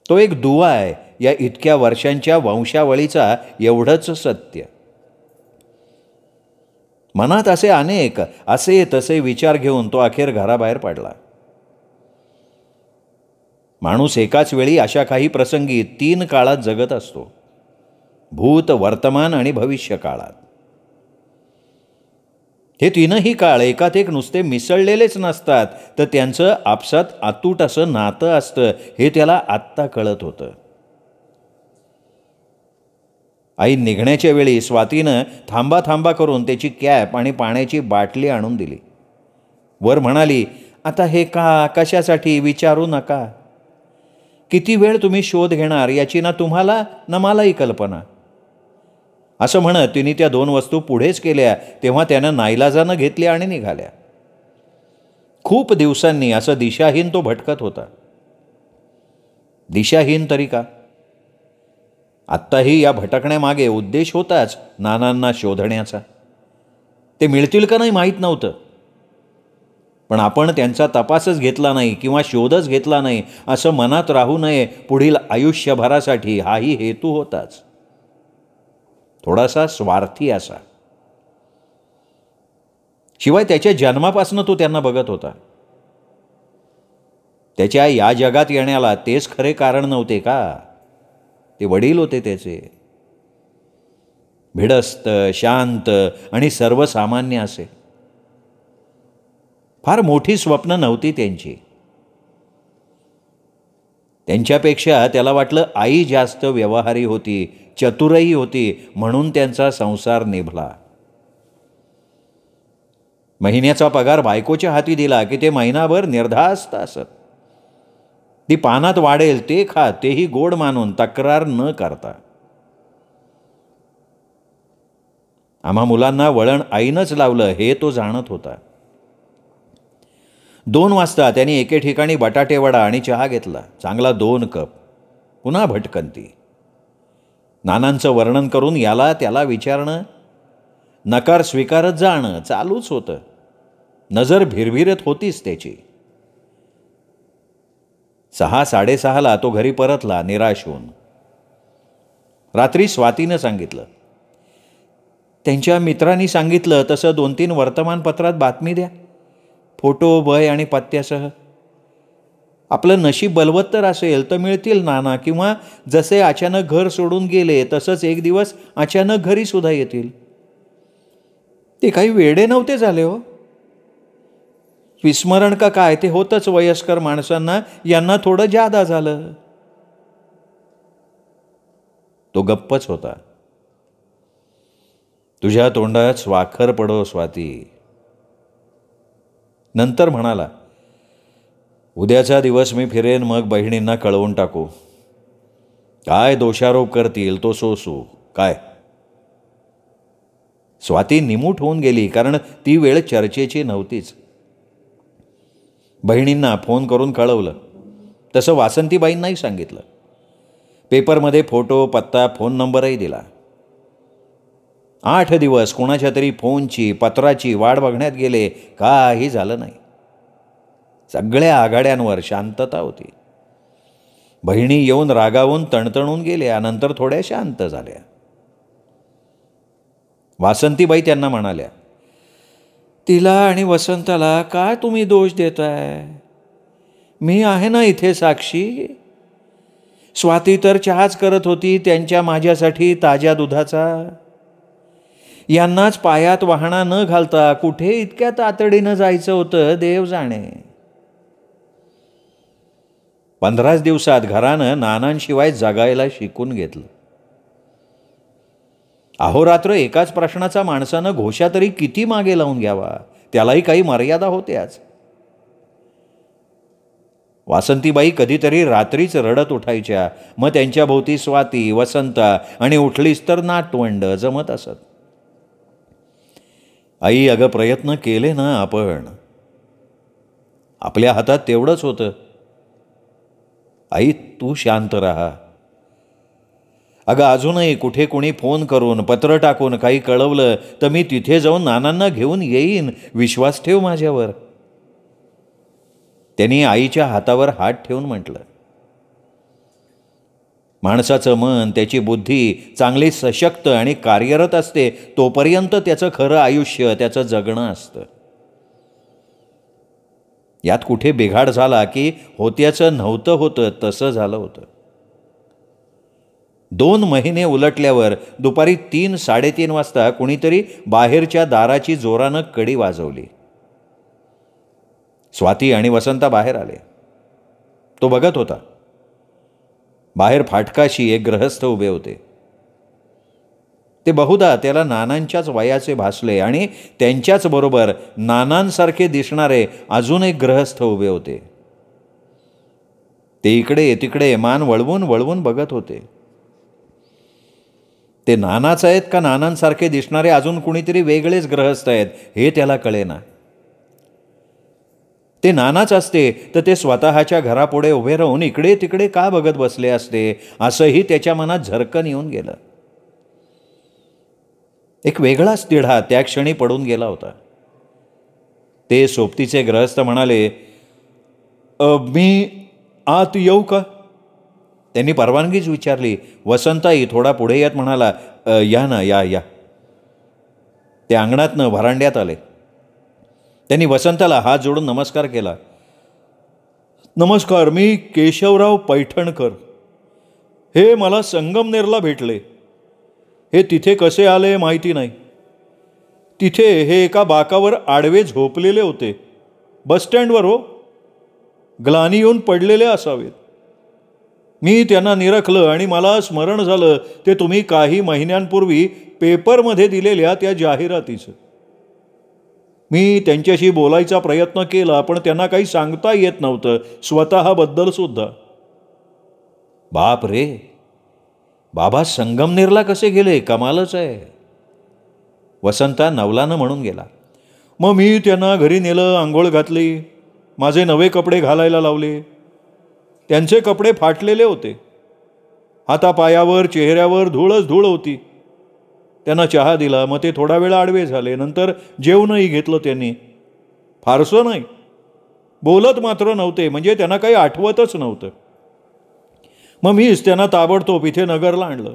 तो एक दुवा आहे या इतक्या वर्षांच्या वंशावळीचा, एवढंच सत्य. मनात असे अनेक असे तसे विचार घेऊन तो अखेर घराबाहेर पडला. माणूस एकाच वेळी अशा काही प्रसंगी 3 काळात जगत असतो, भूत, वर्तमान आणि भविष्य काळात. हे 3ही काळ एकात एक नुसते मिसळलेलेच नसतात, तर त्यांचं आपसात अतूट असं नातं असतं हे त्याला आत्ता कळत होतं. आई निघण्याच्या वेळी स्वातीनं थांबा थांबा करून त्याची कॅप आणि पाण्याची बाटली आणून दिली. वर म्हणाली, आता हे का, कशासाठी विचारू नका. किती वेळ तुम्ही शोध घेणार याची ना तुम्हाला ना मलाही कल्पना. असं म्हणत तिने त्या 2 वस्तू पुढेच केल्या. तेव्हा त्यानं नाईलाजानं घेतल्या आणि निघाल्या. खूप दिवसांनी असं दिशाहीन तो भटकत होता. दिशाहीन तरी का? आत्ताही या भटकण्यामागे उद्देश होताच नानांना शोधण्याचा. ते मिळतील का नाही माहीत नव्हतं, पण आपण त्यांचा तपासच घेतला नाही किंवा शोधच घेतला नाही असं मनात राहू नये पुढील आयुष्यभरासाठी, हाही हेतू होताच. थोडासा स्वार्थी असा. शिवाय त्याच्या जन्मापासून तो त्यांना बघत होता. त्याच्या या जगात येण्याला तेच खरे कारण नव्हते का? ते वडील होते त्याचे. भिडस्त, शांत आणि सर्वसामान्य असे. फार मोठी स्वप्न नव्हती त्यांची. त्यांच्यापेक्षा त्याला वाटलं आई जास्त व्यवहारी होती, चतुरही होती, म्हणून त्यांचा संसार निभला. महिन्याचा पगार बायकोच्या हाती दिला की ते महिनाभर निर्धास्त असत. ती पानात वाढेल ते खा, तेही गोड मानून, तक्रार न करता. आम्हा मुलांना वळण आईनंच लावलं हे तो जाणत होता. 2 वाजता त्यांनी एके ठिकाणी बटाटे वडा आणि चहा घेतला. चांगला 2 कप. पुन्हा भटकंती. नानांचं वर्णन करून याला त्याला विचारणं, नकार स्वीकारत जाणं चालूच होतं. नजर भिरभिरत होतीच त्याची. 6-6:30 तो घरी परतला निराश होऊन. रात्री स्वातीनं सांगितलं, त्यांच्या मित्रांनी सांगितलं तसं 2-3 वर्तमानपत्रात बातमी द्या, फोटो, वय आणि पत्त्यासह. आपलं नशीब बलवत्तर असेल तर मिळतील नाना, किंवा जसे अचानक घर सोडून गेले तसंच एक दिवस अचानक घरी सुद्धा येतील. ते काही वेडे नव्हते झाले हो. विस्मरण का काय ते होतंच वयस्कर माणसांना, यांना थोडं जादा झालं. तो गप्पच होता. तुझ्या तोंडात स्वाखर पडो स्वाती. नंतर म्हणाला, उद्याचा दिवस मी फिरेन, मग बहिणींना कळवून टाकू. काय दोषारोप करतील तो सोसू. काय? स्वाती निमूट होऊन गेली, कारण ती वेळ चर्चेची नव्हतीच. बहिणींना फोन करून कळवलं. तसं वासंतीबाईंनाही सांगितलं. पेपरमध्ये फोटो, पत्ता, फोन नंबरही दिला. 8 दिवस कोणाच्या तरी फोनची, पत्राची वाट बघण्यात गेले. काही झालं नाही. सगळ्या आघाड्यांवर शांतता होती. बहिणी येऊन रागावून तणतणून गेल्या, नंतर थोड्या शांत झाल्या. वासंतीबाई त्यांना म्हणाल्या, तिला आणि वसंताला काय तुम्ही दोष देताय? मी आहे ना इथे साक्षी. स्वाती तर चहाच करत होती त्यांच्या माझ्यासाठी ताज्या दुधाचा. यांनाच पायात वाहणा न घालता कुठे इतक्या तातडीनं जायचं होतं देव जाणे. 15 दिवसात घरानं नानांशिवाय जगायला शिकून घेतलं. अहोरात्र एकाच प्रश्नाचा माणसानं घोषा तरी किती मागे लावून घ्यावा, त्यालाही काही मर्यादा होत्याच. वासंतीबाई कधीतरी रात्रीच रडत उठायच्या. मग त्यांच्या भोवती स्वाती, वसंता आणि उठलीच तर नातवंड जमत असत. आई, अगं प्रयत्न केले ना आपण. आपल्या हातात तेवढंच होतं. आई, तू शांत राहा. अगं अजूनही कुठे कोणी फोन करून, पत्र टाकून काही कळवलं तर मी तिथे जाऊन नानांना घेऊन येईन. विश्वास ठेव माझ्यावर. त्यांनी आईच्या हातावर हात ठेवून म्हटलं, माणसाचं मन, त्याची बुद्धी चांगली सशक्त आणि कार्यरत असते तोपर्यंत त्याचं खरं आयुष्य, त्याचं जगणं असतं. यात कुठे बिघाड झाला की होत्याचं नव्हतं होतं तसं झालं होतं. 2 महिने उलटल्यावर दुपारी 3-3:30 वाजता कुणीतरी बाहेरच्या दाराची जोरानं कडी वाजवली. स्वाती आणि वसंता बाहेर आले. तो बघत होता. बाहेर फाटकाशी एक गृहस्थ उभे होते. ते बहुधा त्याला नानांच्याच वयाचे भासले आणि त्यांच्याच बरोबर नानांसारखे दिसणारे अजून एक गृहस्थ उभे होते. ते इकडे तिकडे मान वळवून वळवून बघत होते. ते नानाच आहेत का नानांसारखे दिसणारे अजून कुणीतरी वेगळेच गृहस्थ आहेत हे त्याला कळेना. ते नानाच असते तर ते स्वतःच्या घरापुढे उभे राहून इकडे तिकडे का बघत बसले असते, असंही त्याच्या मनात झरकन येऊन गेलं. एक वेगळाच तिढा त्या क्षणी पडून गेला होता. ते सोबतीचे गृहस्थ म्हणाले, मी आत येऊ का? त्यांनी परवानगीच विचारली. वसंताई थोडा पुढे येत म्हणाला, या ना, या या. ते अंगणातनं व्हरांड्यात आले. त्यांनी वसंताला हात जोडून नमस्कार केला. नमस्कार, मी केशवराव पैठणकर. हे मला संगमनेरला भेटले. हे तिथे कसे आले माहिती नाही. तिथे हे एका बाकावर आडवे झोपलेले होते, बसस्टँडवर. हो, ग्लानी येऊन पडलेले असावेत. मी त्यांना निरखलं आणि मला स्मरण झालं ते तुम्ही काही महिन्यांपूर्वी पेपरमध्ये दिलेल्या त्या जाहिरातीचं. मी त्यांच्याशी बोलायचा प्रयत्न केला, पण त्यांना काही सांगता येत नव्हतं, स्वतःबद्दल सुद्धा. बाप रे, बाबा संगमनेरला कसे गेले? कमालच आहे. वसंता नवलानं म्हणून गेला. मग मी त्यांना घरी नेलं, आंघोळ घातली, माझे नवे कपडे घालायला लावले. त्यांचे कपडे फाटलेले होते. हातापायावर चेहऱ्यावर धूळच धूळ होती. त्यांना चहा दिला. मग ते थोडा वेळ आडवे झाले. नंतर जेवणही घेतलं त्यांनी. फारसं नाही, बोलत मात्र नव्हते, म्हणजे त्यांना काही आठवतच नव्हतं. मग मीच त्यांना ताबडतोब इथे नगरला आणलं.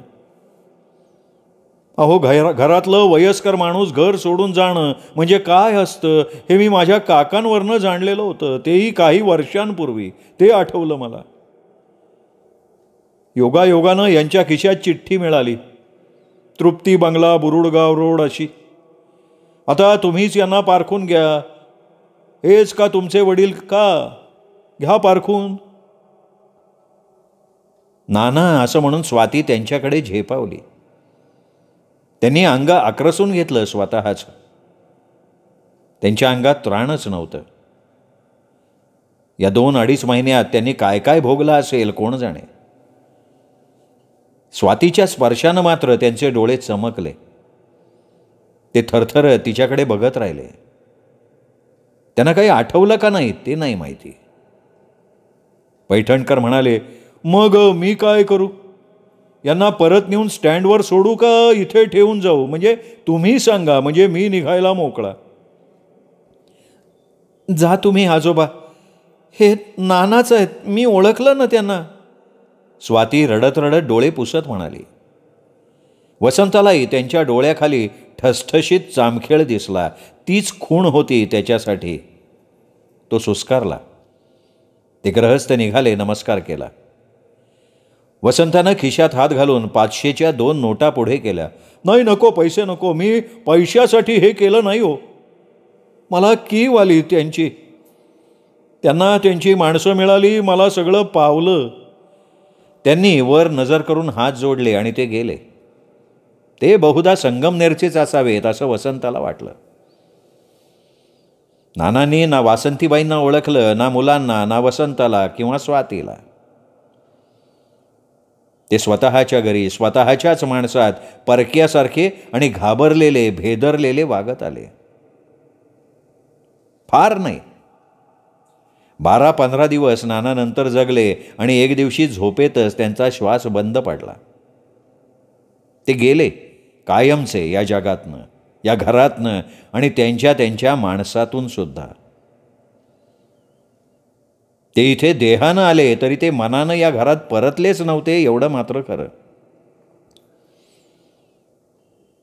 अहो, घरातलं वयस्कर माणूस घर सोडून जाणं म्हणजे काय असतं हे मी माझ्या काकांवरनं जाणलेलं होतं, तेही काही वर्षांपूर्वी. ते आठवलं मला. योगायोगानं यांच्या खिशात चिठ्ठी मिळाली, तृप्ती बंगला, बुरुडगाव रोड अशी. आता तुम्हीच यांना पारखून घ्या. हेच का तुमचे वडील? का घ्या पारखून. नाना असं म्हणून स्वाती त्यांच्याकडे झेपावली. त्यांनी अंग आक्रसून घेतलं स्वतःच. त्यांच्या अंगात त्राणच नव्हतं. या 2-2.5 महिन्यात त्यांनी काय काय भोगलं असेल कोण जाणे. स्वातीच्या स्पर्शानं मात्र त्यांचे डोळे चमकले. ते थरथर तिच्याकडे बघत राहिले. त्यांना काही आठवलं का नाही ते नाही माहिती. पैठणकर म्हणाले, मग मी काय करू? यांना परत नेऊन स्टँडवर सोडू का इथे ठेवून जाऊ? म्हणजे तुम्ही सांगा, म्हणजे मी निघायला मोकळा. जा तुम्ही आजोबा, हे नानाच आहेत, मी ओळखलं ना त्यांना. स्वाती रडत रडत डोळे पुसत म्हणाली. वसंतालाही त्यांच्या डोळ्याखाली ठसठशीत चामखेळ दिसला. तीच खूण होती त्याच्यासाठी. तो सुस्कारला. ते गृहस्थ निघाले, नमस्कार केला. वसंतानं खिशात हात घालून 500च्या 2 नोटा पुढे केल्या. नाही, नको, पैसे नको. मी पैशासाठी हे केलं नाही हो. मला कीव आली त्यांची. त्यांना त्यांची माणसं मिळाली, मला सगळं पावलं. त्यांनी वर नजर करून हात जोडले आणि ते गेले. ते बहुधा संगमनेरचेच असावेत असं वसंताला वाटलं. नानांनी ना वासंतीबाईंना ओळखलं, ना मुलांना, ना वसंताला किंवा स्वातीला. ते स्वतःच्या घरी स्वतःच्याच माणसात परक्यासारखे आणि घाबरलेले, भेदरलेले वागत आले. फार नाही, 12-15 दिवस नानानंतर जगले आणि एक दिवशी झोपेतच त्यांचा श्वास बंद पडला. ते गेले कायमचे या जगातनं, या घरातनं आणि त्यांच्या माणसातून सुद्धा. ते इथे देहानं आले तरी ते मनानं या घरात परतलेच नव्हते, एवढं मात्र खरं.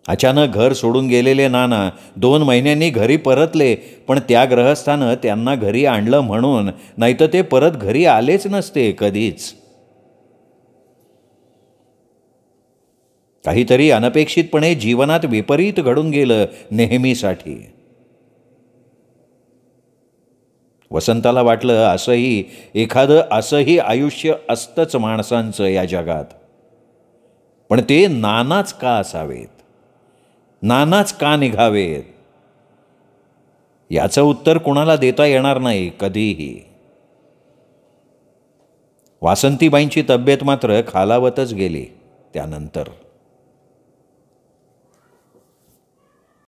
अचानक घर सोडून गेलेले नाना 2 महिन्यांनी घरी परतले, पण त्या ग्रहस्थानं त्यांना घरी आणलं म्हणून, नाहीतर ते परत घरी आलेच नसते कधीच. काहीतरी अनपेक्षितपणे जीवनात विपरीत घडून गेलं नेहमीसाठी. वसंताला वाटलं असंही आयुष्य असतंच माणसांचं या जगात. पण ते नानाच का असावेत, नानाच का निघावेत, याचं उत्तर कुणाला देता येणार नाही कधीही. वासंतीबाईंची तब्येत मात्र खालावतच गेली त्यानंतर.